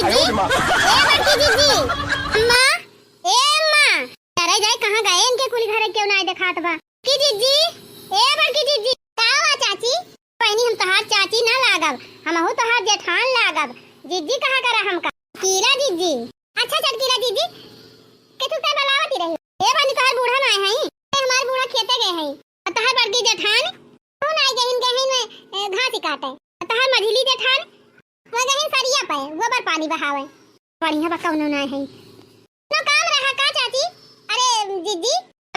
जीजी ए बड़की जीजी अम्मा ए अम्मा अरे जाए कहां गए इनके कुली घर क्यों ना दिखात बा की जीजी ए बड़की जीजी का हुआ चाची पहनी हम तहार चाची ना लागब हम हो तहार जेठान लागब जीजी कहां करा हमका कीरा जीजी अच्छा चल कीरा जीजी के तू का बलावती रही ए बनी तहार बूढ़ा ना है हमार बूढ़ा खेते गए है और तहार बड़की जेठान कौन आई गहिन में घास काटे तहार मझिली जेठान वो गहिन सरिया पे गोबर पानी बहावे बढ़िया बा कौनो ना है नो काम रहा का चाची अरे जीजी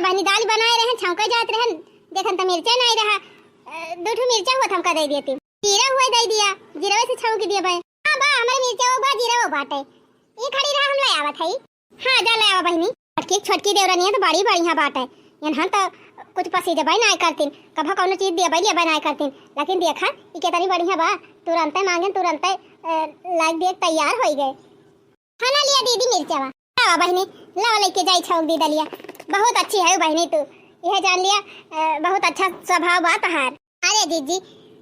बनी दाल बनाए रहे छौके जात रहे देखन त मिर्चा नहीं रहा दूठू मिर्चा होत हमका दे देती जीरा हुआ दे दिया जीरा से छौकी दिया भाई हां बा हमारे मिर्चा वो बा जीरा वो बाटे ये खड़ी रहा हम ले आवत है हां जा ले आवा बहनी छोटकी देवरानी है तो बड़ी बढ़िया बात है यहां तो कुछ पसीजे भाई ना करतीन कभा कौनो चीज दिया भाई बनाए करतीन लेकिन देखा ई केतनी बढ़िया बा तुरंत मांगे तुरंत लाग देख तैयार हो गए खाना लिया दीदी मिर्चावा आवा बहनी लावा लेके जाई छौक दी दलिया बहुत अच्छी है बहनी तू यह जान लिया बहुत अच्छा स्वभाव बा तहार अरे जीजी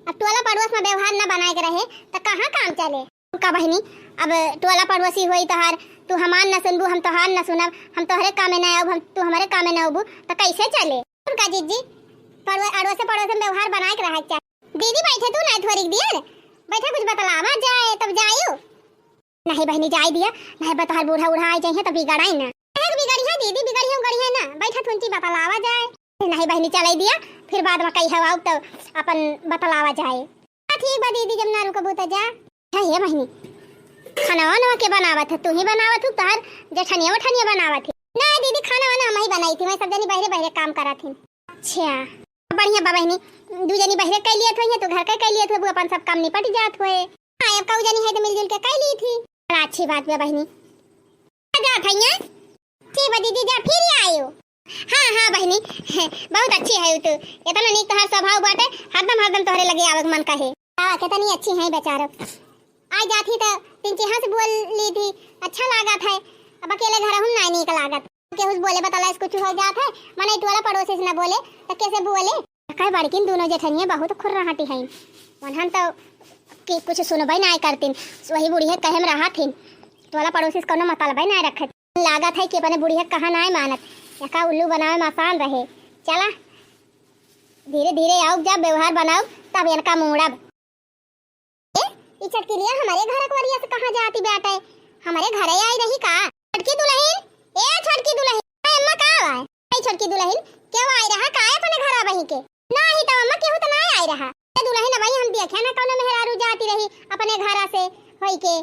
अब टोला पड़ोस में व्यवहार न बनाए के रहे तो कहां काम चले का बहनी अब टोला पड़ोसी होई तहार तू हमार न सुनबू हम तोहार न सुनब हम तोहरे कामे न आब हम तू हमारे कामे न आबू तो कैसे चले उनका जीजी अड़ोस से पड़ोस में व्यवहार बनाए के रहे चाहिए दीदी बैठे तू ना थोड़ी देर बैठा कुछ बतलावा जाए तब जाइयो नहीं बहनी जाए दिया नहीं बतहार बूढ़ा उड़ा आ जाए तब बिगड़ाई ना बिगड़ी है दीदी बिगड़ी है ना बैठा थोड़ी बतलावा जाए नहीं बहनी चलाई दिया फिर बाद में कही हवा तो अपन बतलावा जाए ठीक बा दीदी जब ना रुकबू तो जा है बहनी खाना वाना के बनावत है तू ही बनावत हूँ तार जेठनिया वठनिया बनावत है नहीं दीदी खाना वाना हम ही बनाई थी मैं सब जनी बहरे बहरे काम करा थी अच्छा बढ़िया बा बहनी दू जनी बहरे कह लिया थी तो घर का कह लिया थे वो अपन सब काम निपट जात हुए हां अब कऊ जनी है तो मिलजुल के कह ली थी बड़ा अच्छी बात है बहनी जा थैया ठीक बा दीदी जा फिर आयो हां बहनी बहुत अच्छी है तू इतना नीक तोहार स्वभाव बाटे हरदम तोहरे लगे आवक मन कहे हां कितनी अच्छी है बेचारा आज जाती तो तीन चिहा से बोल ली थी अच्छा लगा था अब अकेले घर हूं ना नीक लागत के उस बोले बतला इसको कुछ हो जात है मने टोला पड़ोसी से ना बोले तो कैसे बोले कहे बड़किन दोनों जेठनिया बहुत खुर्राहटी है मनहन तो कि कुछ सुनबई ना करतीन वही बुढ़िया कहे में रहा थी टोला पड़ोसी से कोनो मतलब ना रखत लागत है कि अपने बुढ़िया कहा ना मानत का उल्लू बनावे में आसान रहे चला धीरे धीरे आओ जब व्यवहार बनाओ तब इनका मुड़ब ई चटकी लिया हमारे घर अकवरिया से कहां जाती बेटा हमारे घर आई रही का छटकी दुल्हन ए छटकी दुल्हन अम्मा का आए ए छटकी दुल्हन क्यों आई रहा का अपने घर आबही के नहीं तो अम्मा केहू तो ना आई रहा ए दुल्हन भाई हम देखे ना कौन मेहरारू जाती रही अपने घर से होई के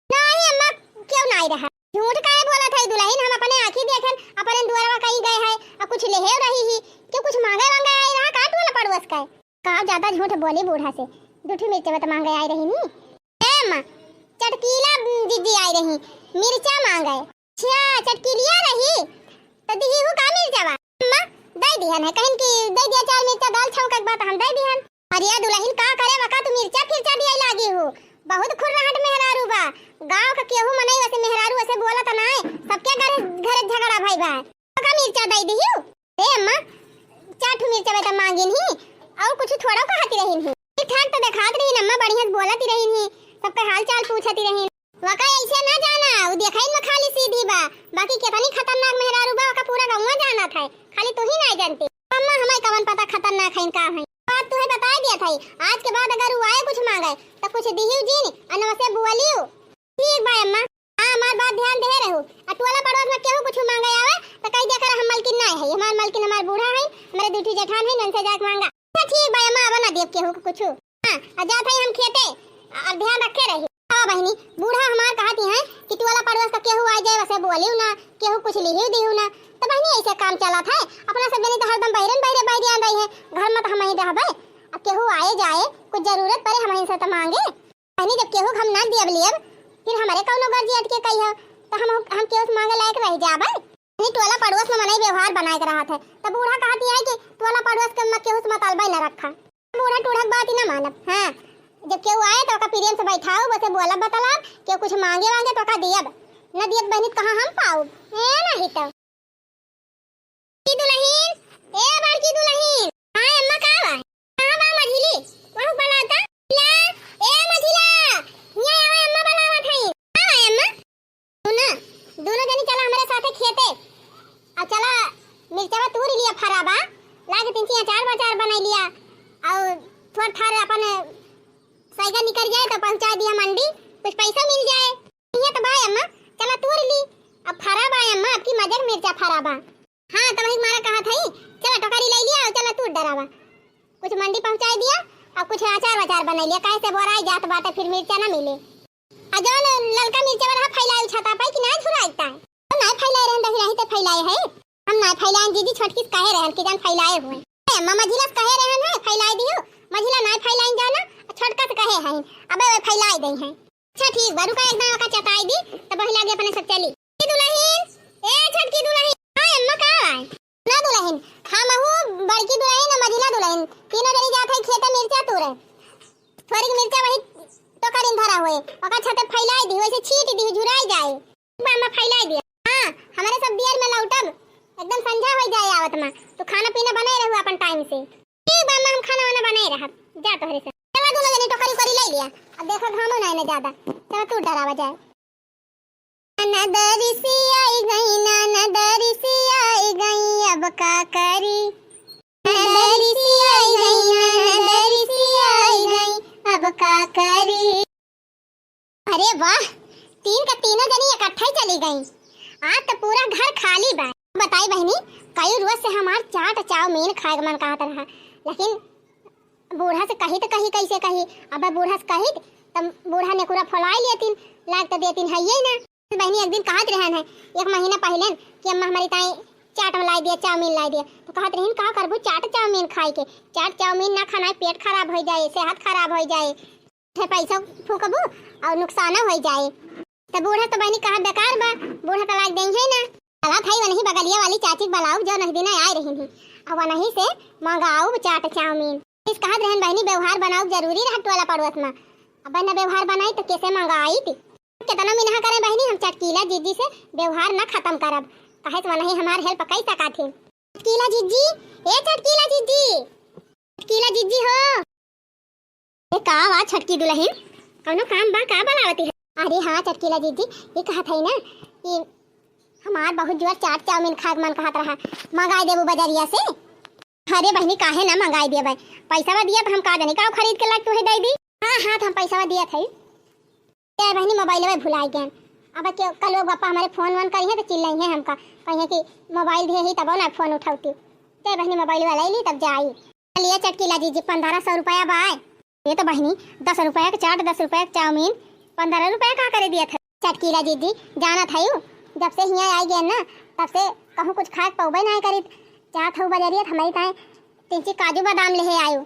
नहीं अम्मा क्यों ना आई रहा झूठ काहे बोला था दुल्हन हम अपने आंखी देखन अपने दुआरवा कहीं गए है और कुछ लेहे रही ही क्यों कुछ मांगे आई रहा का टोला पड़ोस का ज्यादा झूठ बोली बूढ़ा से दूठी मिर्च मत मांगे आई रही नी अम्मा चटकीला दीदी आई रही मिर्चा मांगे अच्छा चटकीलिया रही तो दी हूं का मिर्चावा अम्मा दे दिहन है कहीं की दे दिया चार मिर्चा दाल छौंका के बात हम दे दिहन अरे दुल्हन का करे वका तू मिर्चा फिरचा दिया लागी हो बहुत खुरराहट मेहरारू बा गांव का केहू मनई वैसे मेहरारू ऐसे बोला त नाय सबके घर झगड़ा भाई बा का मिर्चा दे दी हूं ए अम्मा चार मिर्चा बेटा मांगिन ही और कुछ थोड़ा कहती रहीन ही ठीक ठाक तो दिखात रही अम्मा बढ़िया बोलती रहीन ही सबके हाल चाल पूछती रही वका ऐसे ना जाना वो देखाई में खाली सीधी बा बाकी कितनी खतरनाक मेहरारू बा का पूरा गांव जाना था खाली तू ही नहीं जानती अम्मा हमें कवन पता खतरनाक है का है बात तुम्हें बता दिया था आज के बाद अगर वो आए कुछ मांगे तो कुछ दिहियो जीन अनवसे बुआलियो ठीक बा अम्मा हां हमार बात ध्यान दे रहो अटवाला पड़ोस में केहू कुछ मांगे आवे तो कह देकर हम मलकिन नहीं है हमार मलकिन हमार बूढ़ा है हमारे दूठी जेठान है उनसे जाके मांगा ठीक बा अम्मा अब ना देव केहू कुछ हां आजा था हम खेते और ध्यान रखे रही हां बहनी बूढ़ा हमार कहती हैं कि टोला पड़ोस का केहू आ जाए वैसे बोलियो ना केहू कुछ लिहियो दियो ना तो बहनी ऐसे काम चला था अपना सब जनी तो हरदम बहरन बहरे बहरे आ रही है घर में तो हम ही रहबे अब केहू आए जाए कुछ जरूरत पड़े हम इनसे तो मांगे बहनी जब केहू हम ना देब लेब फिर हमारे कौनो गर्जी अटके कही तो हम केहू मांगे लायक रह जाबे नहीं टोला पड़ोस में मने व्यवहार बनाए के रहा था तो बूढ़ा कहती है कि टोला पड़ोस के केहू से मतलबा न रखा बूढ़ा टूढ़क बात ही ना मानब हां जब केहू आए तो का प्रेम से बैठाओ बसे बोला बतला के कुछ मांगे तो का दियब न दियब बहनी कहां हम पाऊ ए नहीं तो की दुल्हन ए बड़की दुल्हन हां अम्मा का बा कहां बा मझिली वहु बनाता ला ए मझिला ये आवे अम्मा बनावत है हां अम्मा फरा बा लागे तीन चार चार बाजार बना लिया और थोड़ा थार अपन सैगा निकल जाए तो पहुंचा दिया मंडी, कुछ पैसा मिल जाए। ये तो भाई अम्मा चला तोड़ ली। अब फरा बा अम्मा आपकी मजर मिर्चा फरा बा। हां तो वही मारा कहा था चला टोकरी ले लिया और चला तू डरावा कुछ मंडी पहुंचा दिया और कुछ अचार वचार बना लिया कैसे बोराई जात बात फिर मिर्चा ना मिले। अजन ललका मिर्चा वाला फैलाए छाता पाई कि ना झुराइता है तो ना फैलाए रहन दही रही तो फैलाए है हम ना फैलाए दीदी छोटकी कहे रहन कि जान फैलाए हुए अम्मा मझिला कहे रहन है फैलाए दियो मझिला ना फैलाए जाना छोटका से कहे है अबे वे फैलाए दई है। अच्छा ठीक बारू का एकदम का चटाई दी तो बही लागे अपने सब चली दुल्हन ए छोटकी दुल्हन हां अम्मा का आए ना दुल्हन हां महू बड़की दुल्हन मझिला दुल्हन तीनों जनी जात है खेत मिर्चा तोरे थोड़ी मिर्चा वही टोकरी में भरा हुए ओका छते फैलाए दी वैसे छीट दी झुराई जाए अम्मा फैलाए दिया। हां हमारे सब दियर में लौटब एकदम संझा हो जाए आवत में तो खाना पीना बनाए रहू अपन टाइम से ठीक बा हम खाना वाना बनाए रहब जा तोहरे से चला दोनों जनी टोकरी करी ले लिया अब देखो घामो ना ना ज्यादा चलो तू डरावा जाए। नदरिसी आई गई अब का करी नदरिसी आई गई अब का करी। अरे वाह तीन का तीनों जनी इकट्ठा ही चली गई आज तो पूरा घर खाली बा। बताई बहनी कई रोज से हमार चाट चाउमीन खाए मन कहत रहा लेकिन बूढ़ा से कही तो कही कैसे कही अब बूढ़ा से कही तब बूढ़ा ने पूरा फलाई लेतिन लाग तो देतिन है ये ना। बहनी एक दिन कहत रहन है एक महीना पहले कि अम्मा हमारी ताई चाट लाई दिया चाउमीन लाई दिया तो कहत रहन का करबू चाट चाउमीन खाए के चाट चाउमीन ना खाना पेट खराब हो जाए सेहत खराब हो जाए थे पैसा फूकबू और नुकसान हो जाए तो बूढ़ा तो बहनी कहा बेकार बा बूढ़ा तो लाग देंगे ना चला थाई वही बगलिया वाली चाची बलाऊ जो नहीं दिन आए रही थी अब वहीं से मंगाऊ चाट चाउमीन इस कहत रहन बहनी व्यवहार बनाऊ जरूरी रहत वाला पड़ोस में अब ना व्यवहार बनाई तो कैसे मंगाई थी कितना मिनहा करे बहनी हम चटकीला जीजी से व्यवहार ना खत्म करब कहे तो नहीं हमार हेल्प कई सका थे। चटकीला जीजी ए चटकीला जीजी हो ए का वा छटकी दुल्हन कौनो काम बा का बनावती है। अरे हां चटकीला जीजी ये कहा था ना कि हमार बहुत जोर चाट चाउमीन खाए मन कहत रहा मंगाई देबू बाजारिया से। अरे बहनी काहे ना मंगाई दिया भाई पैसा वा दिया हम का देनी का खरीद के लाग तू है दे दी। हां हां हम पैसा वा दिया थे ते बहनी मोबाइल में भुला गए अब के कल लोग पापा हमारे फोन वन करी है तो चिल्लाई है हमका कहिए कि मोबाइल दिए ही तब ना फोन उठाती ते बहनी मोबाइल वाला ली तब जाई लिए चटकीला जीजी 1500 रुपया बाय ये तो बहनी 10 रुपया का चाट 10 रुपया का चाउमीन 15 रुपया का करे दिया था। चटकीला जीजी जाना था जब से यहाँ आई गए ना तब से कहूँ कुछ खाए पौबे नहीं करी चाहत हूँ बजरिया हमारी ताए 3 काजू बादाम ले आयो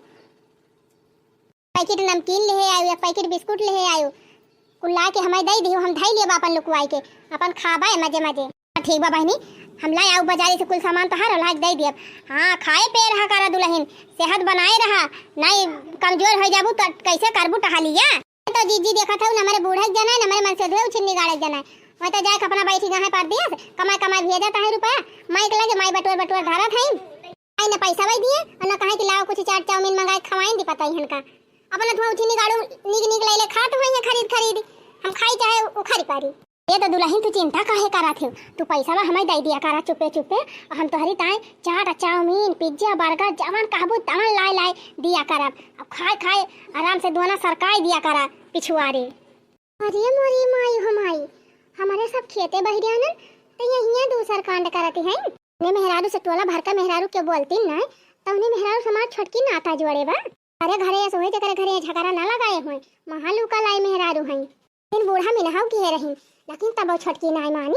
पैकेट नमकीन ले आयो एक पैकेट बिस्कुट ले आयो कुल्ला के हमें दे दियो हम धाई लिए अपन लुकवाई के अपन खाबा मजे मजे। ठीक बा बहनी हम लाई आऊ बाजारी से कुल सामान तो हर लाग दे दिए। हां खाए पे रहा करा दुल्हन सेहत बनाए रहा नहीं कमजोर हो जाबू तो कैसे करबू टहा लिया तो जीजी देखा था हमारे बूढ़ा जना है हमारे मन से धोए छिन्नी गाड़े जना मैं तो जाके अपना बैठी गए पार दिया कमाई कमाई भेजा था रुपया माइक लगे माई बटोर बटोर धारा था आई ना पैसा वही दिए और ना कहे कि लाओ कुछ चाट चाउमीन मंगाए खवाएं दी पता ही का अपना धोए छिन्नी गाड़ू निक ले खात हुई खरीद हम खाई चाहे उखारी पारी ये तो दुल्हन तू चिंता काहे करा थे तू पैसा वा हमें दे दिया करा चुपे चुपे हम तोहरी ताए चाट चाउमीन पिज्जा बर्गर जवन कहबू तवन लाए दिया करा अब खाए आराम से दोना सरकाई दिया करा पिछुआरे। अरे मोरी माई हमाई हमारे सब खेते बहिरियानन तो यहिया दूसर कांड करती हैं ने मेहरारू से टोला भर का मेहरारू के बोलती ना तो उन्हें मेहरारू समाज छोटकी नाता जोड़े बा अरे घरे सोहे जकर घरे झगड़ा ना लगाए होए महालू का लाई मेहरारू हैं इन बूढ़ा मिनहाव की है रही लेकिन तब छोटकी नाई मानी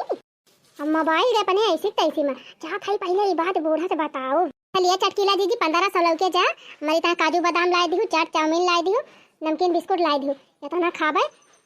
अब मोबाइल दे अपने ऐसी तैसी में चाह खाई पहले ये बात बूढ़ा से बताओ। चलिए चटकीला दीदी 1500 लौके जा हमारी तरह काजू बादाम लाई दियो चाट चाउमीन लाई दियो नमकीन बिस्कुट लाई दियो या तो ना खाबे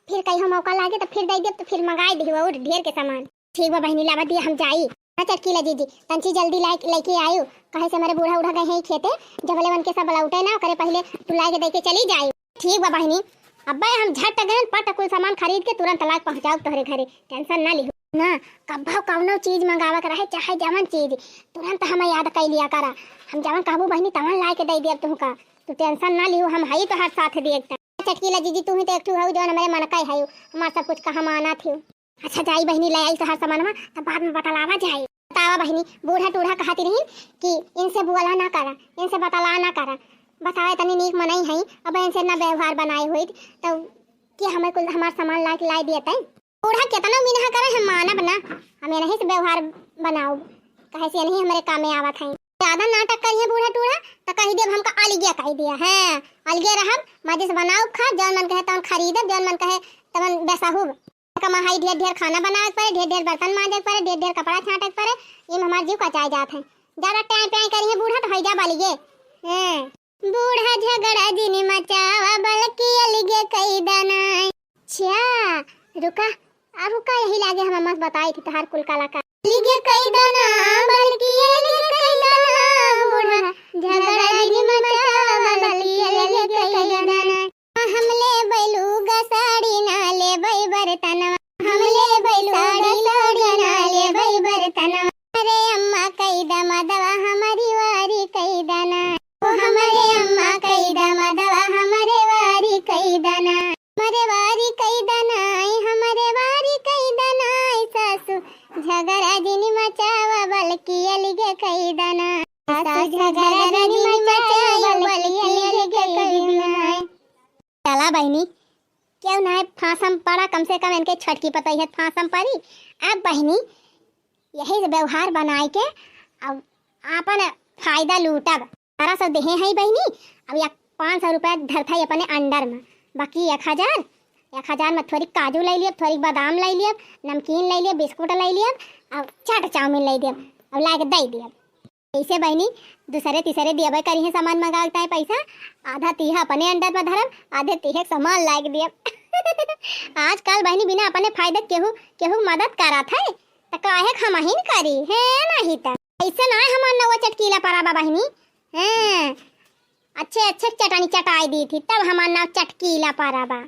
फिर कहीं मौका लागे तो फिर दे दे तो फिर मंगाई दियो और ढेर के सामान। ठीक बा बहनी लावा दिया हम जाई चटकीला दीदी तंची जल्दी लेके आयो कहे से हमारे बूढ़ा उड़ा गए हैं खेते जबले बन के सब लौटे ना करे पहले तू ला के दे के चली जाई। ठीक बा बहनी अब्बा हम झट गए पट कुल सामान खरीद के तुरंत लाग पहुंचाओ तोहरे घरे टेंशन ना लिहो ना कब्बा कौनो चीज मंगावा कर रहे चाहे जवन चीज तुरंत हमें याद कर लिया करा हम जवन कहबू बहनी तवन ला के दे दिया तुमका तू टेंशन ना लिहो हम हई तो हर साथ देखता। चटकीला जीजी तू ही तो एक हो जो हमारे मन का है हमार सब कुछ कहा माना थी। अच्छा जाई बहनी ले आई तो हर सामान में तब बाद में बतलावा जाए तावा बहनी बूढ़ा टूढ़ा कहती रही कि इनसे बुआला ना करा, इनसे बतला ना करा, बतावे तनी नीक मनई है। अब इनसे ना व्यवहार बनाए हुई तो कि हमें कुल हमार सामान ला दिए तय बूढ़ा कितना मिनहा करे हम मानब ना, हमें नहीं से व्यवहार बनाओ कहे से नहीं हमारे काम में आवत है। ज्यादा नाटक करिए बूढ़ा टूढ़ा तो कही देव हमका अलगे कह दिया है, अलगे रहब मजे से बनाओ खा जौन मन कहे तौन खरीदब, जौन मन कहे तवन बेसाहूब कमाई, ढेर ढेर खाना बनावे पड़े, ढेर ढेर बर्तन मांजे पड़े, ढेर ढेर कपड़ा छाटे पड़े, ये हमार जीव कचाए जात है। ज्यादा टाइम पे करिए बूढ़ा तो हैजा बालिगे हैं। बूढ़ा झगड़ा जिनी मचावा बल्कि अलगे कई दाना। अच्छा रुका रुका यही लागे हम मस्त बताई थी तहार कुल कलाकार अलगे कई दाना बल्कि अलगे कई दाना, बूढ़ा झगड़ा जिनी मचावा बल्कि अलगे कई दाना। हमले बैलूगा साड़ी ना ले बई बर्तनवा, हमले बैलूगा साड़ी ना ले बई बर्तनवा। अरे अम्मा कई दमा दवा हमारी वारी कई दाना, ओ हमारे अम्मा कई दमा दवा हमारे वारी कई दाना, हमारे वारी कई दाना, हमारे वारी कई दाना। सासू झगड़ा जिनी मचावा बल्कि अलगे कई दाना, सासू झगड़ा जिनी मचावा बल्कि अलगे कई दाना। चला बहनी क्यों ना फांसम पड़ा, कम से कम इनके छटकी पतई है फांसम पड़ी। अब बहनी यही व्यवहार बनाए के अब अपन फायदा लूटब। 1200 देहे है बहनी, अब या 500 रुपया धरता है अपने अंडर में, बाकी 1000 में थोड़ी काजू ले लियब, थोड़ी बादाम ले लियब, नमकीन ले लियब, बिस्कुट ले लियब, अब चाट चाउमीन ले दियब, अब ला के दे दियब। ऐसे बहनी दूसरे तीसरे दियबे करी है सामान मंगाता है पैसा, आधा तीहा अपने अंडर में धरब, आधे तीहे सामान लाग दियब। आजकल बहनी बिना अपने फायदे केहू मदद करत है तो काहे खमहीन करी है नहीं त ऐसे ना हमार नवा चटकीला पराबा बहनी हैं, अच्छे चटनी चटाई दी थी तब हमार नाव चटकीला पराबा।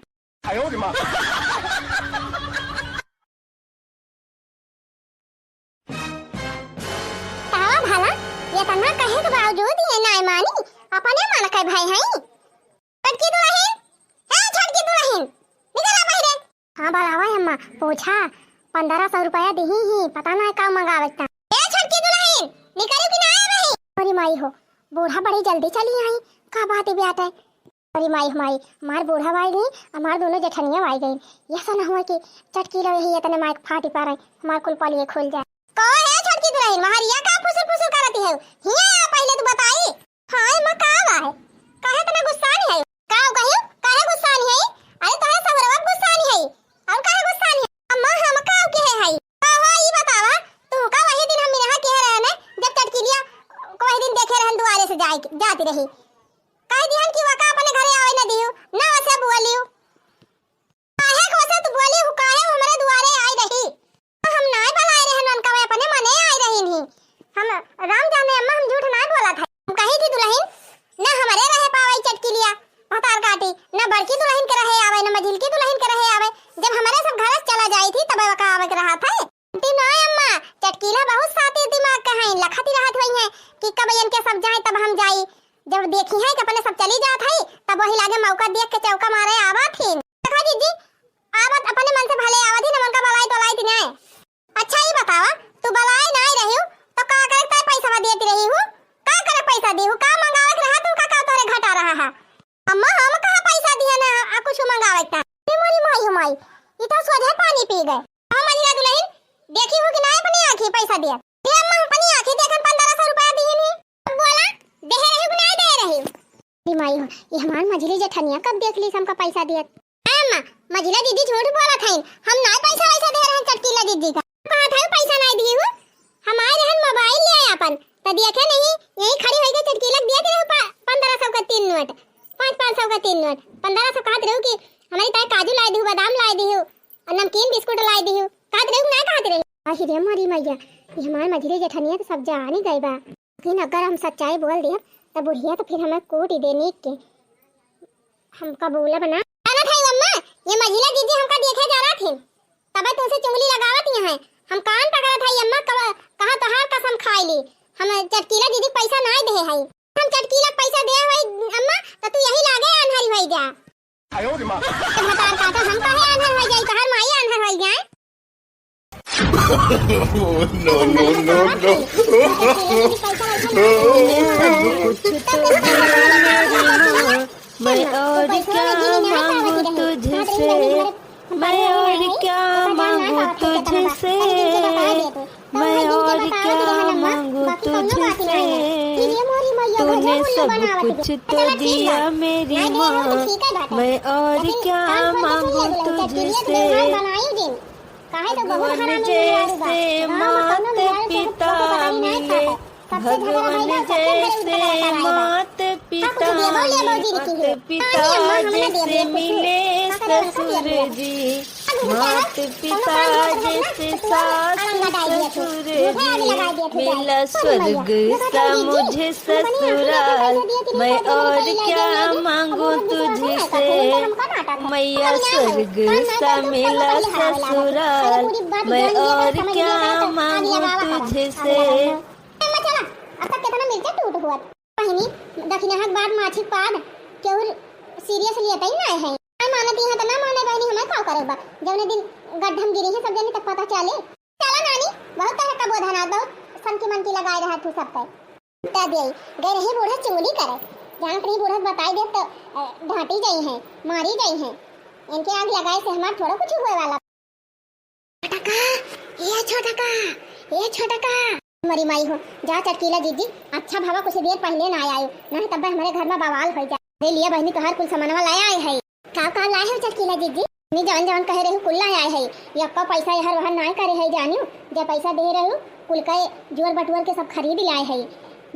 तावा भला ये तना कहे के बावजूद ये ना मानी अपने मन के भाई हैं। चटकी दुल्हन है, छटकी दुल्हन निकल आ बहिरे। हां बलावा अम्मा पूछा 1500 रुपया देही ही, पता ना का मंगावत था। ए छटकी दुल्हन निकलियो कि ना आए बही। अरे माई हो बूढ़ा बड़ी जल्दी चली आई, का बात है बेटा। अरे माई हमारी मार बूढ़ा भाई गई, हमार दोनों जेठनियां भाई गई। ऐसा ना हुआ कि चटकी लो यही इतने माइक फाटी पा रही, हमार कुल पलिए खुल जाए। को है छटकी दुल्हन महारिया का फुसुर करती है हिया पहले तो बताई। हाय मां का बा है काहे तना गुस्सा नहीं है, का कहियो काहे गुस्सा नहीं है। अरे तोहे सबरवा गुस्सा नहीं है और काहे गुस्सा नहीं है। अम्मा हम का के है का हो ई बतावा तू का वही दिन हम यहां के रहने जब चटकी लिया कोई दिन देखे रहन दुआरे से जाती रही काहे दिहन की वका अपने घरे आवे न दियो ना वसे बोलियो काहे को से तू बोली हु काहे हमरे दुआरे आई रही। हम नाय बलाए रहन उनका वे अपने मने आई रही नहीं, हम राम जाने अम्मा हम झूठ ना बोला था। हम कही थी दुल्हन ना हमारे रहे पावई चटकी लिया पतार काटी, ना बड़की दुल्हन के रहे आवे ना मझिल की दुल्हन के रहे आवे। जब हमारे सब घर चला जाई थी तब वका आवे के रहा था। ती ना अम्मा चटकीला बहुत साथी दिमाग का है, लखती रहत हुई है कि कब इनके सब जाए तब हम जाई। जब देखी है कि अपने सब चली जात है तब वही लागे मौका देख के चौका मारे आवा थी। देखा दीदी आवत अपने मन से भले आवा थी ना मन का बलाई थी ना। अच्छा ही बतावा तू बलाई नहीं रही हो तो का करता पैसा देती रही हूं, का करे पैसा दी हूं, का मंगावत रहा तू का तोरे घटा रहा है। अम्मा हम कहां पैसा दिया ना आ कुछ मंगावत था। मोरी माई ये तो सोझे पानी पी गए। हम मजिया दुल्हन देखी हो कि ना अपनी आंखें पैसा दिया ये अम्मा अपनी आंखें देखन 1500 रुपया दिए नहीं बोला दे रही कि नहीं दे रही। मोरी माई हो ये हमार मझली जेठनिया कब देख ली हमका पैसा दिया। अम्मा मझला दीदी झूठ बोला था, हम ना पैसा दे रहे हैं चटकीला दीदी का कहा था पैसा नहीं दिए हो। हम आए रहन मोबाइल ले आए अपन तो देखे नहीं यही खड़ी होई गई चटकीला दिया थे 1500 का 3 नोट 500 का 3 नोट 1500 कहत रहू कि हमारी ताई काजू लाई दी बादाम लाई दी और नमकीन बिस्कुट लाई दी कहत रहू ना कहत रहू। आही रे मारी मैया ये हमार मझली जेठनिया तो सब जान ही गई बा, लेकिन अगर हम सच्चाई बोल दिए तो बुढ़िया तो फिर हमें कोट ही देने के हमका बोला बना ना था। अम्मा ये मझिला दीदी हमका देखे जा रहा थी तब तुमसे चुंगली लगावत ही है, हम कान पकड़ा था अम्मा कहां तोहार कसम खाई ली हम चटकीला दीदी पैसा ना दे है। हम चटकीला पैसा दे होई अम्मा तो तू यही लागे अनहरी होई जा। आयो रे मां बता हम काहे अनहर होई जाई तोहार माई अनहर होई जाए। No, no, no, no. कुछ तो दिया मेरी माँ, मैं और क्या मांगू तुझसे, मैं और क्या मांगू तुझसे, मैं और क्या मांगू तुझसे। तूने सब कुछ तो दिया मेरी माँ, मैं और क्या मांगू तुझसे। भगवान जैसे मात पिता मिले, भगवान जैसे मात पिता जैसे मिले ससुर जी, मात पिता जैसे सास ससुर जी, मिला स्वर्ग सा मुझे ससुराल, मैं और क्या मांगू तुझसे। मैया स्वर्ग सा मिला ससुराल, मैं और क्या मांगू तुझसे। दक्षिणाहक बाद माछिक पाद केहू सीरियस लियता ही ना है। ना मानती है तो ना माने बहनी, हमें का करब जब दिन गड्ढम गिरी है सब जने तक पता चले। चला नानी बहुत तरह का बोधना बहुत सन की मन की लगाए रहा तू सब पे ता दे गए रही बूढ़ा चुगली करे जान कहीं बूढ़ा बताई दे तो ढाटी गई है मारी गई है। इनके आग लगाए से हमार थोड़ा कुछ हुए वाला। ये छोटा का मरी माई हो जा चटकीला जीजी अच्छा भावा कुछ देर पहले ना आयो नहीं तब हमारे घर में बवाल हो जाए। दे लिया बहनी तोहार कुल सामानवा लाया आए है का लाए हो चटकीला जीजी नी जवन जवन कहे रहे कुल लाए आए है यक्का पैसा यहर वहर ना करे है जानियो जब पैसा दे रहे कुल का जोर बटुअर के सब खरीद लाए है।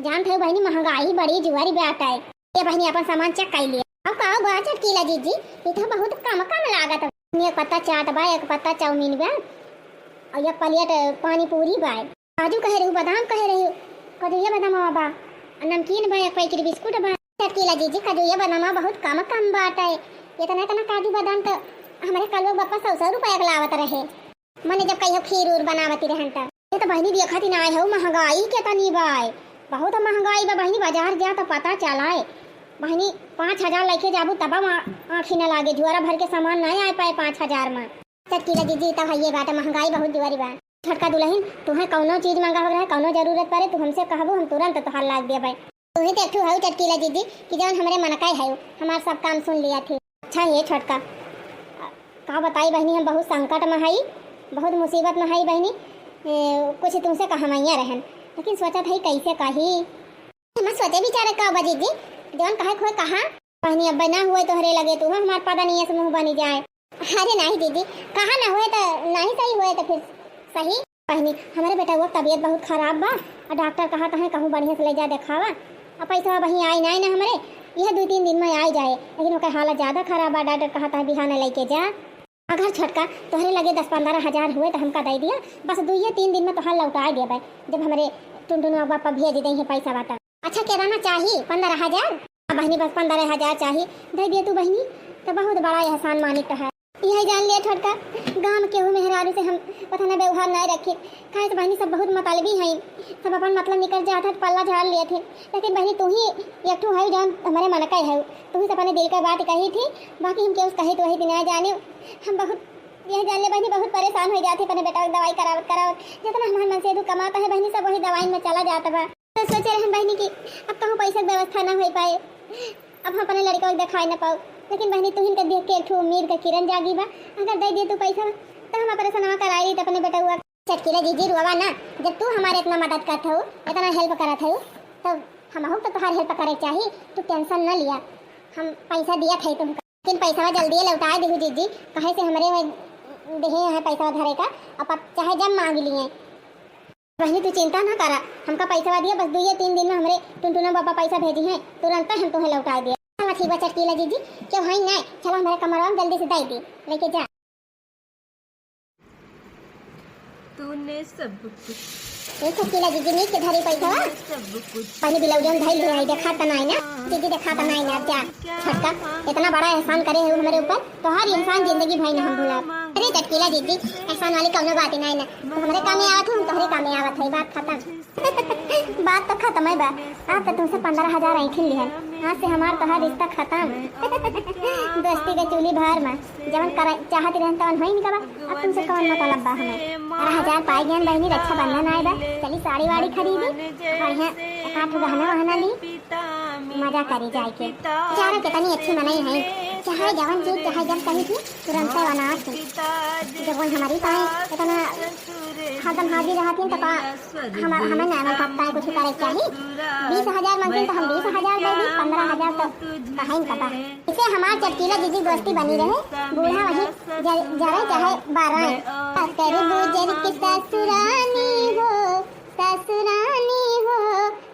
जान थे बहनी महंगाई बड़ी जुआरी बेटा है ये बहनी अपन सामान चेक कर लिया। अब का बा चटकीला जीजी इतना बहुत कम लागत एक पत्ता चाट बा एक पत्ता चाउमीन बा और एक प्लेट पानी पूरी बा काजू कहे रही बादाम कहे रही कजूया बादाम बा नमकीन बा एक पैकेट बिस्कुट बा। चटकीला जीजी कजूया बादाम बहुत कम बाट है इतना इतना काजू बादाम तो हमारे कल बापा 100 रुपया के लावत रहे मैंने जब कहीं खीर उर बनावती रहन तब ये तो बहनी देखती ना है महंगाई के तनी बाय बहुत महंगाई बा बहनी बाजार जा तो पता चलाए बहनी 5000 लेके जाबू तब आँखी न लागे जुआरा भर के सामान नहीं आ पाए 5000 में। चटकीला जीजी तो है ये बात महंगाई बहुत जुआरी बा। छोटका दुल्हन तुम्हें कौनो चीज मंगा हो रहा है कौनो जरूरत पड़े तू हमसे कहबू हम तुरंत तोहार लाग दे भाई तुम्हें तो एकठू है चटकीला जीजी कि जब हमारे मनकाई है हमारे सब काम सुन लिया थे। अच्छा ये छोटका का बताई बहनी हम बहुत संकट में है बहुत मुसीबत में है बहनी कुछ तुमसे कहमैया रहन लेकिन सोचा था कैसे कही मैं सोचे बिचारे का बजी जी जौन कहे खोए कहा बहनी अब ना हुए तो हरे लगे तू हमारे पता नहीं है मुँह बनी जाए। अरे नहीं दीदी कहा ना हुए तो नहीं सही हुए तो फिर सही बहनी हमारे बेटा वो तबीयत बहुत खराब बा और डॉक्टर कहा था कहूँ बढ़िया से ले जा दिखावा और पैसा वहीं आई नहीं ना हमारे यह 2-3 दिन में आ जाए लेकिन उसका हालत ज़्यादा खराब बा डॉक्टर कहा था बिहान लेके जा। अगर छोटका तोहरे लगे 10-15 हज़ार हुए तो हमका दे दिया बस 2-3 दिन में तोहर लौटा दिया भाई जब हमारे टुनटुन बापा भेज देंगे पैसा बाता। अच्छा किराना चाहिए 15,000 बहनी बस 15,000 चाहिए दे दिए तू बहनी तो बहुत बड़ा एहसान मानिक है। यही जान लिया छोटका गाँव के हूँ मेहरारू से हम पता न व्यवहार नहीं रखे खाए तो बहनी सब बहुत मतलबी हैं सब अपन मतलब निकल जाता तो पल्ला झाड़ लिए थे लेकिन बहनी तू ही एक है जान हमारे मन का है तू ही अपने दिल का बात कही थी बाकी हम क्यों कही तो वही दिन जाने हम बहुत यही जान ले बहनी बहुत परेशान हो जाते अपने बेटा की दवाई करावत जितना हमारे मन से कमाता है बहनी सब वही दवाई में चला जाता बा तो सोचे रहे बहनी की अब कहूँ पैसा व्यवस्था न हो पाए अब हम अपने लड़का को दिखाई न पाओ लेकिन बहनी तुहिन के देख के एक उम्मीद का किरण जागी बा अगर दे दिए तू पैसा तो हम ऑपरेशन कराई तो अपने बेटा हुआ। चटकीला जीजी रुआ ना जब तू हमारे इतना मदद करत हो इतना हेल्प करत हो तो हम तो तुम्हारी हेल्प करे चाहिए तू टेंशन न लिया हम पैसा दिया थे तुमको लेकिन पैसा जल्दी लौटा दी जीजी कहे से हमारे देहे है पैसा धरे का अब चाहे जब मांग लिए बहनी तू चिंता ना करा हमका पैसा दिया बस 2-3 दिन में हमारे टुनटुना पापा पैसा भेजी हैं तुरंत हम तुम्हें लौटा दिया। ठीक बा चटकीला जीजी क्यों है ना चलो हमारे कमरा में जल्दी से दे दी लेके जा। तूने सब कुछ ये चटकीला जीजी नीचे धरी पैसा सब कुछ पानी बिलौजन धई ले आई देखा त नहीं ना जीजी देखा त नहीं ना जा छोटका इतना बड़ा एहसान करे है हमारे ऊपर तो हर इंसान जिंदगी भाई ना हम भूला। अरे चटकीला जीजी एहसान वाली कौनो बात नहीं ना तो हमारे काम में आवत है हम तोहरे काम में आवत है बात खत्म बात तो खत्म है बा आप तो तुमसे 15,000 ऐठिन लिहन आज से हमार तोहार रिश्ता खत्म। दोस्ती के चूल्ही भर में जवन चाहत रहन तवन होई निकबा। अब तुमसे कौन मतलब बा हमें। 12,000 पाई गयन बहनी, रक्षा बंधन आए बा, चली साड़ी वाड़ी खरीदी और यहाँ एक आठ गहना वहना ली, मजा करी जाए के। चारा कितनी अच्छी मनाई है, चाहे जवन चीज चाहे जब कही थी तुरंत से बना थी। जब हमारी पाए इतना हरदम हाजिर रहती तो हमें ना सकता है कुछ करे चाहिए। 20,000 मांगते तो हम 20,000 दे दी, 15,000 तो कहीं पता। इसे हमारे चटकीला दीदी दोस्ती बनी रहे, बूढ़ा वही जरा चाहे 12 तेरे गुजर की ससुरानी हो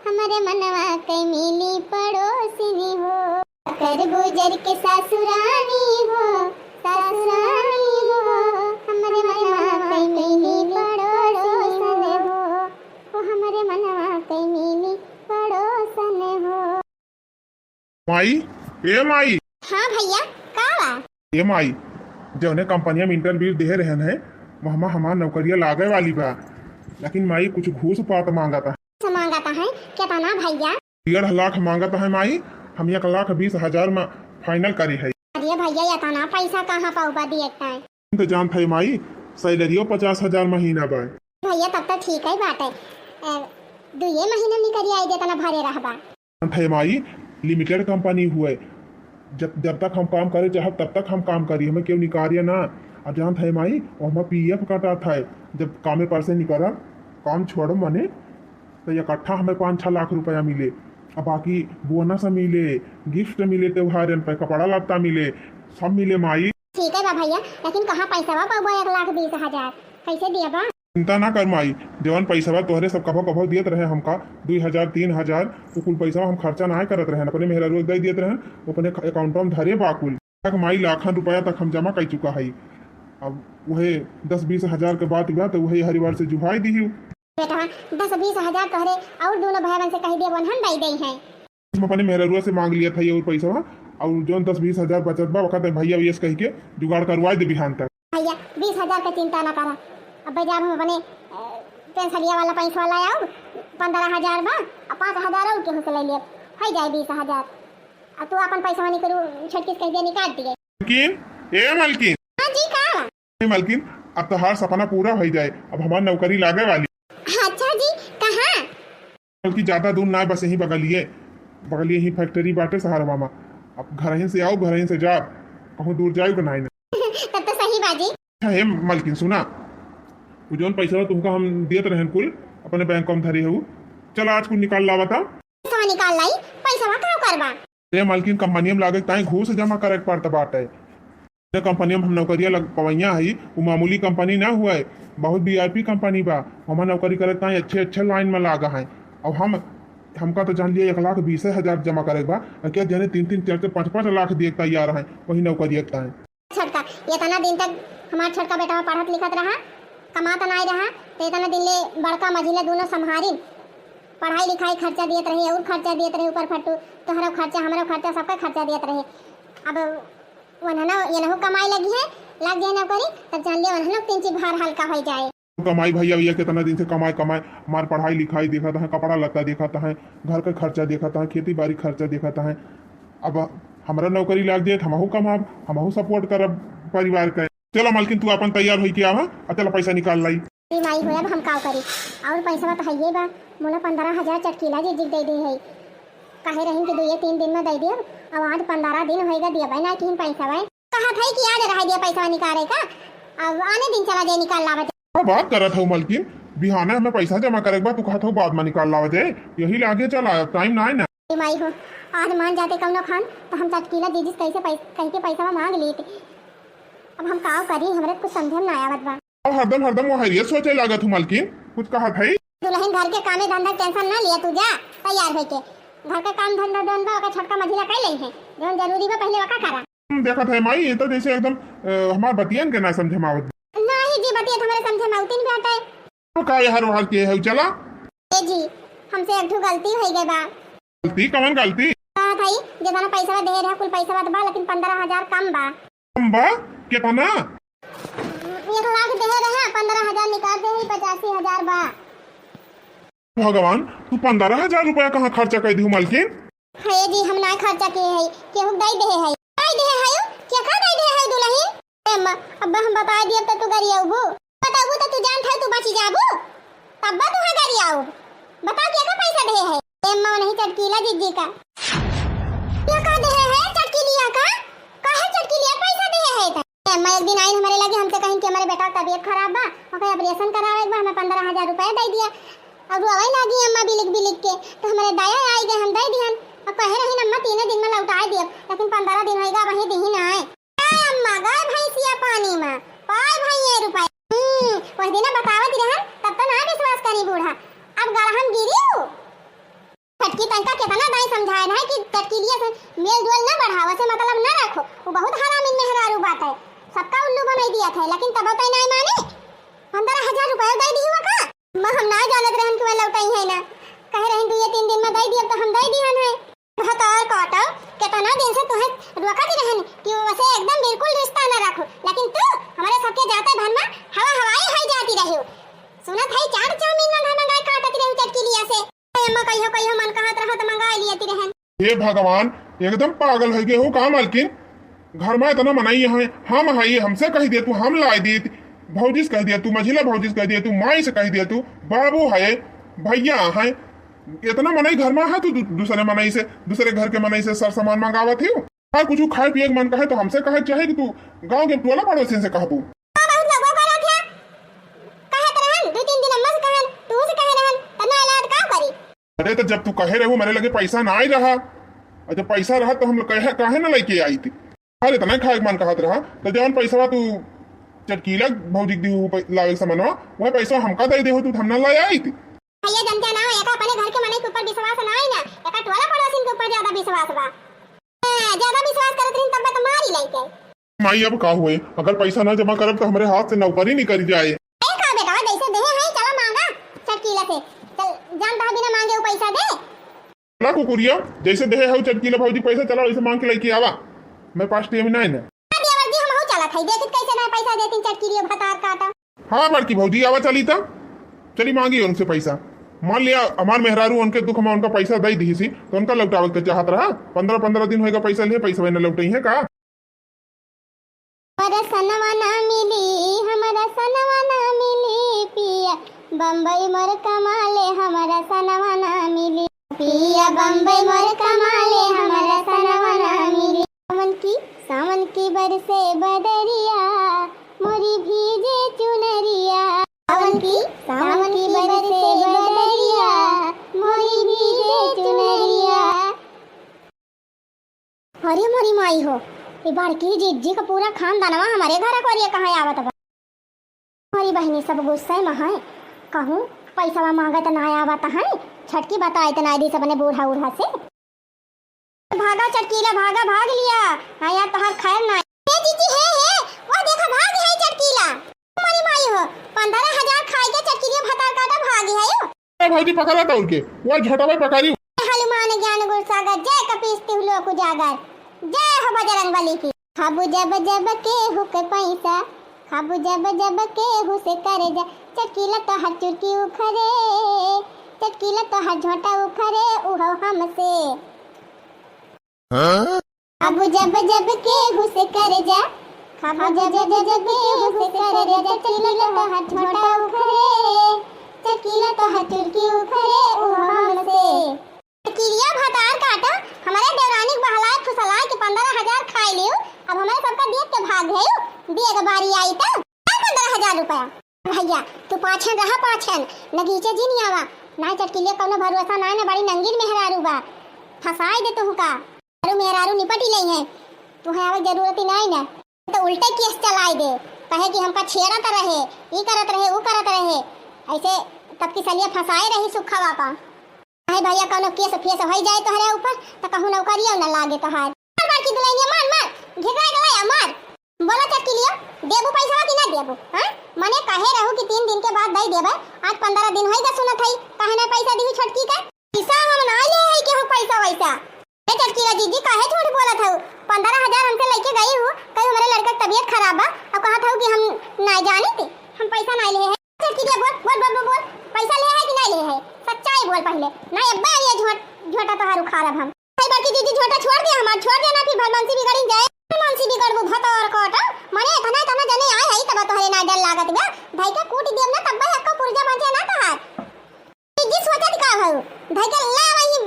हमारे मनवा कई मिली पड़ोसिनी हो। कर गुजर के ससुरानी हो हमारे मनवा कई मिली पड़ोसन हो हमारे मनवा कई मिली पड़ोसन हो। माई ए माई। हाँ भैया का बा? ए माई जौने कंपनिया में इंटरव्यू दे रहन है वहाँ हमार नौकरिया लागे वाली बा, लेकिन माई कुछ घूस पात मांगता है। मांगता है कितना भैया? 1.5 लाख मांगता है माई। हम 1,20,000 में फाइनल करी है। अरे भैया ये तना पैसा कहाँ पाऊबा दिए है? इंतजाम था माई, सैलरियो 50,000 महीना बा। भैया तब तो ठीक है बात है, 2 महीने में करी आई देता ना भरे रहबा। है माई लिमिटेड कंपनी हुए, जब तक हम काम करे चाहे तब तक हम काम करी, हमें क्यों निकालिए ना। और जान था माई वहाँ PF कटा था, जब कामे पर से निकला काम छोड़ो मने तो इकट्ठा हमें 5-6 लाख रुपया मिले, और बाकी बोनस मिले, गिफ्ट मिले, त्योहार पे कपड़ा लत्ता मिले, सब मिले माई। ठीक है बा भैया, लेकिन कहाँ पैसा बा पाऊबा 1,20,000 कैसे दिया बा? चिंता ना कर माई, जवन पैसा बा तोहरे सब कभो दियत रहे हमका 2,000-3,000, वो कुल पैसा हम खर्चा ना करत रहे, अपने मेहरा रोज दे दियत रहे, अपने अकाउंट में धरे बाकुल तक माई लाखन रुपया तक हम जमा कर चुका है। अब वही 10-20,000 के बात हुआ तो वही हरिवार से जुहाई दी बेटा 10-20,000 तोहरे और दोनों भाई बहन से कह दिए वन हम दे दे हैं। हम अपने मेहरा से मांग लिया था ये और पैसा, और जो 10-20,000 बचत बा वक्त भैया ये कह के जुगाड़ करवा दे बिहान तक। भैया 20,000 का चिंता ना करा, अब जब हम अपने पेंशनिया वाला पैसा वाला आओ 15,000 बा, 5,000 और केहू से ले लिए हो जाए 20,000। अब तू अपन पैसा नहीं करू छटकिस कह दिया निकाल दिए। मलकिन ए मलकिन। हाँ जी का मलकिन अब तो हर सपना पूरा हो जाए, अब हमारी नौकरी लागे वाली। अच्छा जी कहाँ? बल्कि ज्यादा दूर ना, बस यही बगलिए ही फैक्ट्री बाटे सहारवा में। अब घर ही से आओ घर ही से जाओ, कहूँ दूर जाओ कि नहीं। तब तो सही बाजी। अच्छा हे मलकिन सुना, वो जौन पैसा तुमको हम दियत रहन कुल अपने बैंक में धरे हो, चल आज कुल निकाल लावा था। पैसा निकाल लाई, पैसा कहाँ करबा? ये मलकिन कंपनी में लागे ताई घूस जमा करे पड़ता बाटे। कंपनी में हम नौकरिया लग पवैया है, वो मामूली कंपनी ना हुआ है, बहुत VIP कंपनी बा। हम नौकरी करे ताई अच्छे लाइन में लागा है। और हमका तो जान लिया 1,20,000 जमा करे बा, क्या जाने 3-3, 4-4, 5-5 लाख दिए तैयार है वही नौकरी है। छटका ये तना दिन तक हमार छोटका बेटा पढ़त लिखत रहा, कमाता नहीं रहा, तो इतना दिन ले बड़का मझिला दोनों संभारी पढ़ाई लिखाई खर्चा दियत रहे और खर्चा दियत रहे, ऊपर फटू तोहरा खर्चा हमारा खर्चा सबका खर्चा दियत रहे। अब वनहना ये नहु कमाई लगी है, लग जाए नौकरी तब जान लिया वनहना 3 चीज भार हल्का हो जाए। कमाई भैया कितना दिन से कमाए हमारे पढ़ाई लिखाई देखता है, कपड़ा लत्ता देखता है, घर का खर्चा देखता है, खेती बाड़ी खर्चा देखता है। अब हमारा नौकरी लग जाए हमहू कमाब, हमहू सपोर्ट करब परिवार के। चलो मलकिन तू अपन तैयार हो क्या आवा, चलो पैसा निकाल लाई। माई हो अब हम का करी, और पैसा तो है बा, मोला 15,000 चटकीला जी दे दे है, कहे रही कि 2-3 दिन में दे दियो। अब आज 15 दिन होएगा दिया भाई ना तीन पैसा भाई कहा था कि आज रह दिया पैसा निकाले का, अब आने दिन चला जाए निकाल लावा। बात करत हूँ मलकिन, बिहाना हमें पैसा जमा करे तू कहता हूँ बाद में निकाल लावा जाए, यही लागे चला टाइम ना है ना। माई हो आज मान जाते कम खान तो हम चटकीला दीदी कैसे कह के पैसा मांग लेते। अब हम का करी, हमरे कुछ समझ में आया बा। हरदम वो हरियत सोचे लागत हूँ मलकिन, कुछ कहा था दुल्हन घर के कामे धंधा टेंशन ना लिया, तू जा तैयार होके घर का काम धंधा दोनों का छटका मझिला कर ले है, जो जरूरी बा पहले वका करा। देखा था माई ये तो जैसे एकदम हमार बतियन के ना समझे मावत नहीं जी, बतिया हमारे समझे में उतनी बात है तो का हर हाल के है। चला ए जी हमसे एक गलती हो गई बा। गलती कौन गलती? कहा भाई जितना पैसा दे रहा कुल पैसा बा, लेकिन 15,000 कम बा। कम बा कितना? 1 लाख दे रहा, 15,000 निकाल दे 85,000 बा। भगवान तू 15,000 रुपया कहाँ खर्चा कर दी मलकिन? है जी हम ना खर्चा के है केहू दई दे है दई दे है क्या का दई दे है दुल्हन अम्मा अब्बा हम बता दिए त तू गरिया आबू बताबू त तू जान था तू बची जाबू तब तू है गरिया आऊ बता क्या का पैसा दे है अम्मा नहीं चटकीला जीजी का क्या का दे है चटकीलिया का काहे चटकीलिया पैसा दे है अम्मा एक दिन आई हमारे लगे हमसे कहीं कि हमारे बेटा का तबीयत खराब बा और ऑपरेशन करावे बा हमें 15,000 रुपए दे दिया अब रोवे लगी अम्मा बिलिक के तो हमारे दाया आई गए हम दे दिहन अब कहे रही अम्मा 3 दिन में लौटा दिए लेकिन 15 दिन होएगा वही दी ना है अम्मा गए भैंसिया पानी में पाए भैया रुपए वही दिन बतावत रहन तब तो ना विश्वास करी बूढ़ा अब गड़हम गिरी छटकी तंका कितना दाई समझाए है कि चटकीलिया से मेल जोल न बढ़ावा से मतलब न रखो वो बहुत हरामी मेहरारू बात है सबका उल्लू बनाई दिया था लेकिन तब तो नहीं माने 15,000 रुपए दे दी हुआ का मैं हम ना जानत रहन कि लौटाई है ना कह रहे 2-3 दिन में दे दिया तो हम दे दिहन है बहुत और काटा कितना दिन से तुहे रोका दी रहन कि वैसे एकदम बिल्कुल रिश्ता न रखो लेकिन तू हमारे सबके जाते भन में हवाई है जाती रही सुनत है 4 चाउमीन मंगा काटती रही चटकीलिया से अम्मा कहियो मन कहत रहा तो मंगा लियती रहन हे भगवान एकदम पागल है के हो का मालकिन घर में इतना मनाई है हम हाई हमसे कह दिया तू हम लाई दी भौजीस कह दिया तू मझिला भौजीस कह दिया तू माई से कह दिया तू बाबू है भैया है इतना मनाई घर में है तू दूसरे मनाई से दूसरे घर के मनाई से सर सामान मंगावा थी और कुछ खाए पिए मन कहे तो हमसे कहे चाहे कि तू गांव के टोला पड़ोसी से कहबू अरे तो जब तू कहे रहे मेरे लगे पैसा ना आई रहा और जब पैसा रहा तो हम कहे काहे ना लेके आई थी अरे इतना खाए मन कहत रहा तो जौन पैसा तू चटकीला भौजी दी लावे सामानवा वह पैसा हमका दे दे हो तू हमना ला आई थी भैया जनता ना एका अपने घर के मने के ऊपर विश्वास ना है ना एका टोला पड़ोसी के ऊपर ज्यादा विश्वास बा ज्यादा विश्वास करत रही तब तो मारी लेके माई अब का हुए अगर पैसा ना जमा करब तो हमारे हाथ से नौकरी नहीं करी जाए ए का बेटा जैसे दे है चलो मांगा चटकीला से चल जान भाभी ना मांगे वो पैसा दे चला कुकुरिया जैसे दे है चटकीला भौजी पैसा चला वैसे मांग के लेके आवा मेरे पास टाइम नहीं है दियावरजी हम हो चला थई देखत कैसे ना पैसा देती चटकीलिया भतार काटा हाँ बड़की भौजी आवा चली था चली मांगी उनसे पैसा मान लिया हमार मेहरारू उनके दुख में उनका पैसा दे दी सी तो उनका लौटावत के चाहत रहा 15 दिन होएगा पैसा लिए पैसा न लौटाई है का हमारा सनवा ना मिली पिया बम्बई मोर कमाले हमारा सनवा ना मिली पिया बम्बई मोर कमाले हमारा सनवा ना मिली सावन की बरसे बदरिया मोरी भीजे चुनरिया सावन की बरसे बदरिया मोरी भीजे चुनरिया अरे मोरी माई हो ये बड़की जीजी का पूरा खानदानवा हमारे घर को कहाँ आवत बा हमारी बहनी सब गुस्से में है कहूँ पैसा मांगा तो ना आवत है छटकी बताए तो ना दी सबने बूढ़ा उढ़ा से भागा चटकीला भागा भाग लिया हाँ यार तोहर खैर ना है जीजी है वो देखो भाग है चटकीला हमारी माई हो 15,000 खाई के चटकीलिया भतार काटा भागी है यो ए भौजी पकड़ा था उनके वो झोटा में पकड़ी हनुमान ज्ञान गुण सागर जय कपीस लोक उजागर जय हो बजरंग बली की खाबू जब के हुक पैसा खाबू जब के हुसे करे जा चटकीला तो हर चुटकी उखरे चटकीला तो हर झोटा उखरे उहो हमसे खाबू जब के हुसे करे जा खाबू जब के हुसे करे जा चटकीला तो हर झोटा उखरे चटकीला तो हर चुटकी उखरे उहो हमसे चटकीलिया भतार काटा हमारे देवरानी बहलाए फुसलाए के 15,000 खाई लियो अब हमारे सबका देख के भाग गयो देख बारी आई तो 15,000 रुपया भैया तू पाछन रहा पाछन नगीचे जी नहीं आवा ना चटकीलिया कोनो भरोसा ना बड़ी नंगीन मेहरारू बा फसाई दे तू का अरु मेहरारू निपटी नहीं है तू है आवे जरूरत ही नहीं ना तो उल्टे केस चलाई दे कहे कि हमका छेड़त रहे ई करत रहे वो करत रहे ऐसे तब की सलिया फसाए रही सुखा वापा हाय भैया कोनो केस फेस हो जाए तो हरे ऊपर तो कहूं नौकरिया न लागे तो हार मार की दुलाइया मार घेरा गलाया मार बोला चटकीलिया देबू पैसा कि ना देबू हां मने कहे रहू कि 3 दिन के बाद दई देबे आज 15 दिन होइगा सुनत हई काहे ना पैसा दी छटकी का पैसा हम ना ले है कि हम पैसा वैसा ए चटकीला दीदी काहे झूठ बोलत हऊ 15,000 हमसे लेके गई हूं कहीं हमारे लड़का की तबीयत खराब बा अब कहत हऊ कि हम ना जानी थी हम पैसा ना ले है चटकीलिया बोल पैसा ले है कि नहीं ले है सच्चाई बोल पहले नहीं अब्बा ये झोटा तो हारू खा रहा हम भाई झोटा छोड़ दिया हमार, छोड़ देना फिर भलमनसी बिगड़ी जाए। भलमनसी बिगड़बू भत और कोट मने तना तना जने आए हई तब तोहरे ना डर लागत बा। भाई का कूट देब ना तब हक्का पुरजा बचे ना तहार। जी सोचत का हो भाई के ला वही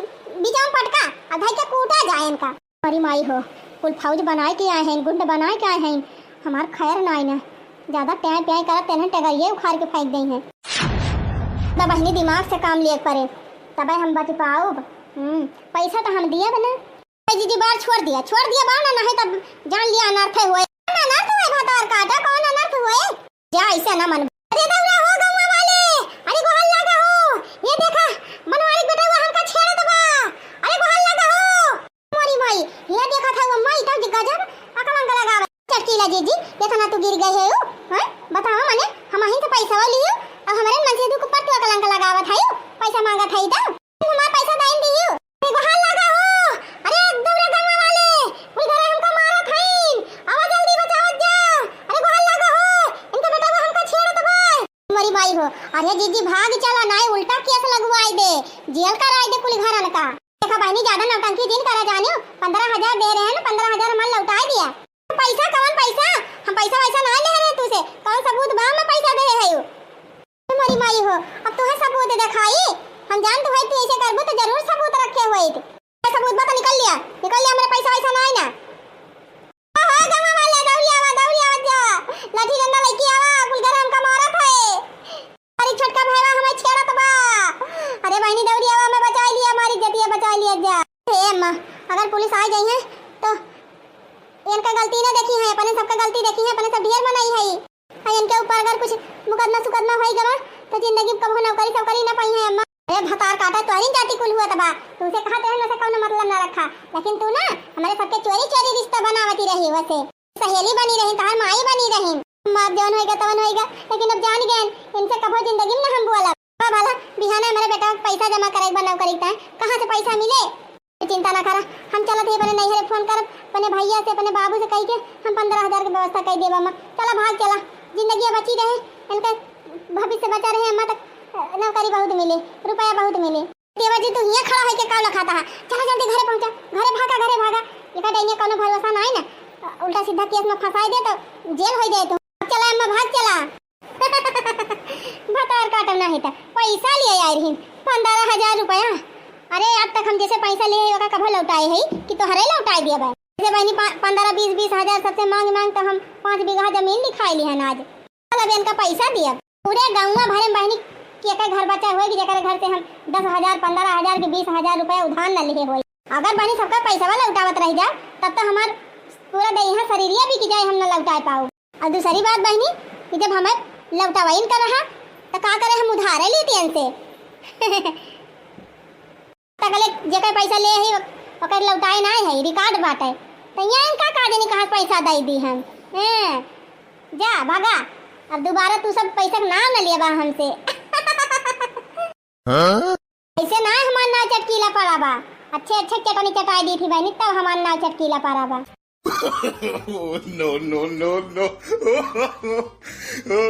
बीच में पटका आ भाई के कूटा जाए इनका। अरे माई हो कुल फौज बनाए के आए हैं, गुंड बनाए के आए हैं, हमार खैर ना ना ज्यादा प्याय प्याय करत तेन टगरिए उखाड़ के फेंक दई हैं। ना बहनी दिमाग से काम लिए करे तब हम बच पाओ। पैसा तो हम दिया बना जी बार छोड़ दिया बार ना नहीं तब जान लिया अनर्थ हुए। अनर्थ हुए भतार काटा कौन अनर्थ हुए जा ऐसे ना मन। अरे दौड़ा हो गौवा वाले, अरे गोहल लगा हो ये देखा बनवारी बेटा हुआ हमका छेड़ दबा। अरे गोहल लगा हो मोरी माई ये देखा था वो माई तब गजब अकलंग लगावे चटकीला जीजी देखा ना तू गिर गए हो। हैं बताओ मने हम ही तो पैसा लियो अब हमारे मन से तू पट्टू अकलंग लगावत है पैसा मांगा था इधर हमारा पैसा दाइन दियो। गोहल लगा हो अरे दौड़ा गौवा वाले कोई घर हमका मारत है आवाज जल्दी बचाओ जा। अरे गोहल लगा हो इनका बेटा वो हमका छेड़ दबा मरी बाई हो। अरे जीजी भाग चला ना उल्टा केस लगवाई दे जेल कराई दे कुल घरन का। देखा बहनी ज्यादा नौटंकी जिन करा जानियो 15,000 दे रहे हैं ना 15,000 मन लौटा दिया। पैसा कौन पैसा हम पैसा वैसा ना ले रहे तुसे कौन सबूत बा मैं पैसा दे रहे हो तुम्हारी माई हो। अब तू है सबूत दिखाई हम जान तो है तू ऐसे करबो तो जरूर सबूत रखे हुए थे सबूत बता निकल लिया मेरा पैसा वैसा ना है ना। हां गवा वाले दौड़ी आवा जा लाठी डंडा लेके आवा कुल घर हमका मारत है। अरे छोटका भाईवा हमें छेड़त बा। अरे बहनी दौड़ी आवा मैं बचा लिया हमारी जतिया बचा लिया जा। हे अम्मा अगर पुलिस आ गई है तो इनका गलती ना देखी है अपने सबका गलती देखी है अपने सब ढेर बनाई है इनके ऊपर अगर कुछ मुकदमा होई गवा तो जिंदगी कबो नौकरी सबकरी ना पाई है अम्मा। अरे भतार काटा तोरी जाति कुल हुआ तबा तुसे कहा तेरे से कौन मतलब ना रखा लेकिन तू ना हमारे सबके चोरी रिश्ता बनावती रही वैसे सहेली बनी रही तार माई बनी रही। मां जौन होएगा तवन होएगा लेकिन अब जान गए इनसे कबो जिंदगी में ना हम बोला भला बिहाना मेरा बेटा पैसा जमा करे बनाव करीता कहां से पैसा मिले चिंता ना करा हम चलत है बने नहीं है फोन कर अपने भैया से अपने बाबू से कह के हम 15,000 की व्यवस्था कर देबा अम्मा। चला भाग चला जिंदगी बची रहे इनका भविष्य बचा रहे अम्मा तक नौकरी बहुत मिले रुपया बहुत मिले। देवाजी तू यहाँ खड़ा है के काला खाता है चला जल्दी घरे पहुंचा घरे भागा ये का डेंगे कोनो भरोसा ना है ना उल्टा सीधा केस में फंसाई दे तो जेल हो जाए। तो चला अम्मा भाग चला भतार काटम ना है पैसा लिए आए रही 15,000 रुपया। अरे अब तक हम जैसे पैसा ले है कब लौटाए है कि तो हरे लौटाए दिया भाई जैसे बहनी 15-20 हजार सबसे मांग तो हम 5 बीघा जमीन लिखाई ली है आज अब इनका पैसा दिया पूरे गाँव भरे बहनी के घर बचा होगी जकर घर से हम 10,000 15,000 के 20,000 रुपया उधार न लिए होई। अगर बहनी सबका पैसा वाला लौटावत रह जा तब तो हमार पूरा देहा शरीरिया भी की जाए हम न लौटा पाओ। और दूसरी बात बहनी कि जब हमें लौटावाइन कर रहा तो का करे हम उधार लेते इनसे तकले जेकर पैसा ले ही ओकर लौटाए ना है रिकॉर्ड बाटे तो यहाँ इनका का देनी कहाँ पैसा दे दी हम जा भागा अब दोबारा तू सब पैसा नाम न लिया हमसे ऐसे ना हमार नाव चटकीला पड़ा बा अच्छे चटनी चटाई दी थी बहनी तब हमार नाव चटकीला पड़ा बा। No.